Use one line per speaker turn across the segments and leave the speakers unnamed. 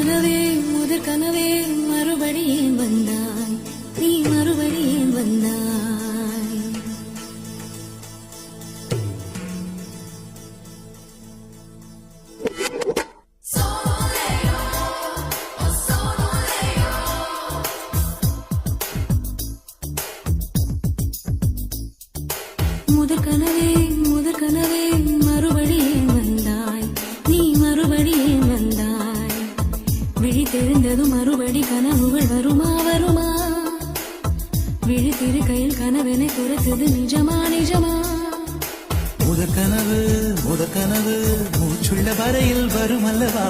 கனவே முதற் கனவே மறுபடியும் வந்தாய், நீ மறுபடியும் வந்தாய். முதற் கனவே முதற் கனவே மறுபடியும் வந்தாய், நீ மறுபடியும் வந்தாய். விழி தெரிந்ததும் மறுபடி கனவுகள் வருமா வருமா? விழித்திரு கையில் கனவெனை துரத்தது நிஜமா நிஜமா?
முதற் கனவு மூச்சுள்ள வரையில் வரும் அல்லவா?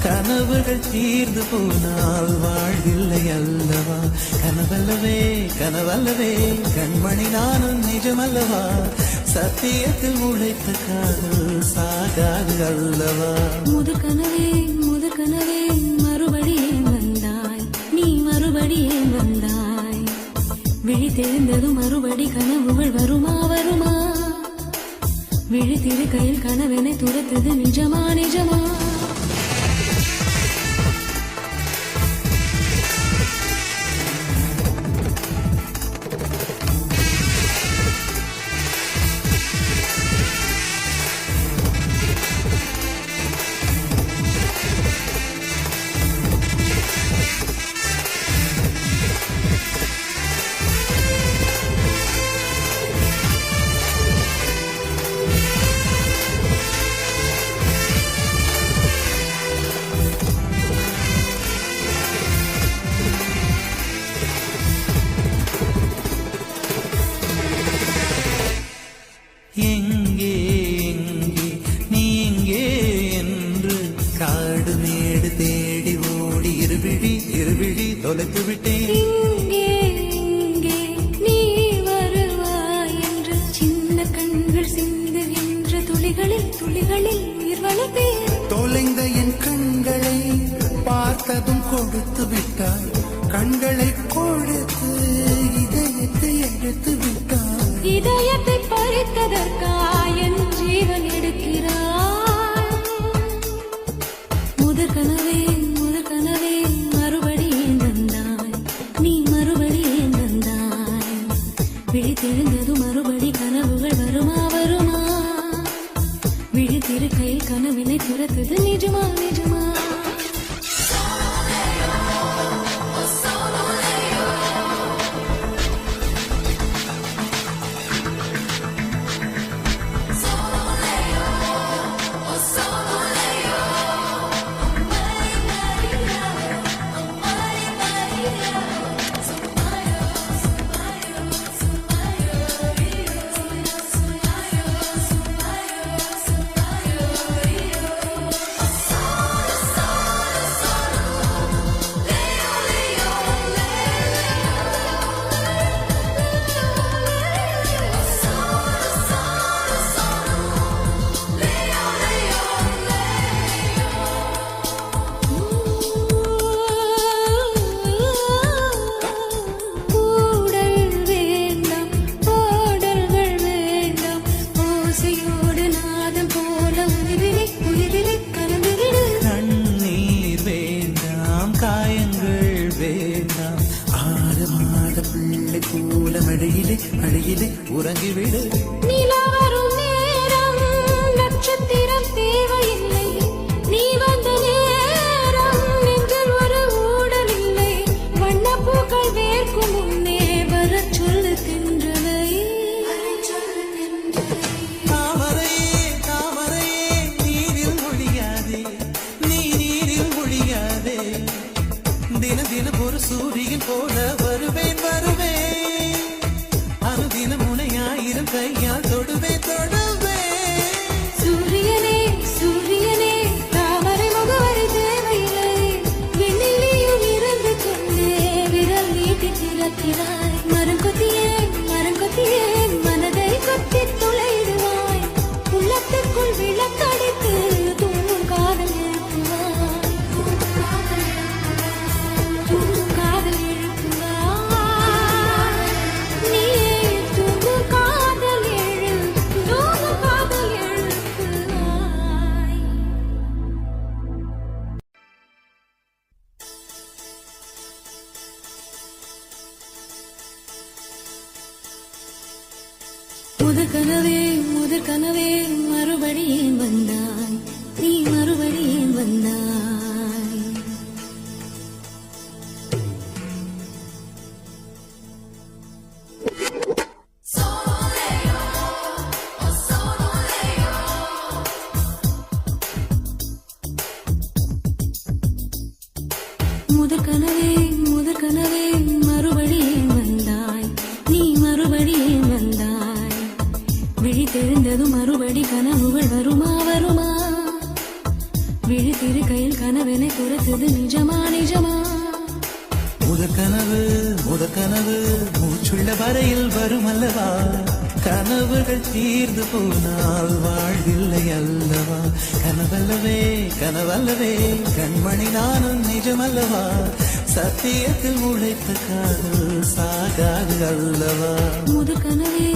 கனவுகள் தீர்ந்து போனால் வாழ்வில்லை அல்லவா? கனவல்லவே கனவல்லவே கண்மணி நானும் நிஜமல்லவா? சத்தியத்தில் உழைத்த காதல் சாகாது அல்லவா?
முதற் கனவே மறுபடியும் வந்தாய், நீ மறுபடியும் வந்தாய். விழி தெரிந்ததும் மறுபடி கனவுகள் வருமா வருமா? விழித்திரு கையில் கனவெனை துரத்தது நிஜமா நிஜமா?
எங்கே எங்கே நீ எங்கே என்று காடு மேடு தேடி ஓடி இருவிழி தொலைத்து விட்டேன்.
இங்கே இங்கே நீ வருவாய் என்று சின்ன கண்கள் சிந்துகின்ற துளிகளில் உயிர் வளர்த்தேன்.
தொலைந்த என் கண்களை பார்த்ததும் கொடுத்து விட்டாய், கண்களை கொடுத்து இதயத்தை எடுத்து விட்டாய்.
இதயத்தை பறித்ததற்காய் என் ஜீவன் எடுக்கிறாய். முதற் கனவே மறுபடியும் வந்தாய், நீ மறுபடியும் வந்தாய். விழி தெரிந்தது மறுபடி கனவுகள் வருமா வருமா? விழித்திரு கையில் கனவினை துரத்தது நிஜமா நிஜமா?
மழையிலே உறங்கிவிடு.
நிலா வரும் நேரம் நட்சத்திரம் தேவையில்லை, நீ வந்த நேரம் நெஞ்சில் ஒரு ஊடல் இல்லை. வண்ணப்பூக்கள் வேர்க்கும் முன்னே வரச் சொல்லு தென்றலை.
தாமரையே நீரில் ஒழியாதே, நீ நீரில் ஒழியாதே. தினம் ஒரு சூரியன் போல வருவேன் அனுதினம் உனையாயிரம் கையால் தொடுவே
சூரியன் முதற் கனவே மறுபடி ஏன் வந்தாய் நீ மறுபடி ஏன் வந்தாய் முதற் கனவே மறுபடி ஏன் வந்தாய் நீ மறுபடி ஏன் வந்தாய் விழி தெரிந்ததும் மறுபடி கனவுகள் வருமா வருமா விழி கையில் கனவென துரத்தது நிஜமா நிஜமா
முதற் கனவு மூச்சுள்ள வரையில் வரும் அல்லவா கனவுகள் தீர்ந்து போனால் வாழ்வில்லை அல்லவா கனவல்லவே கண்மணி நானும் நிஜமல்லவா சத்தியத்தில் உழைத்த காதல் சாகாது அல்லவா
முதற் கனவே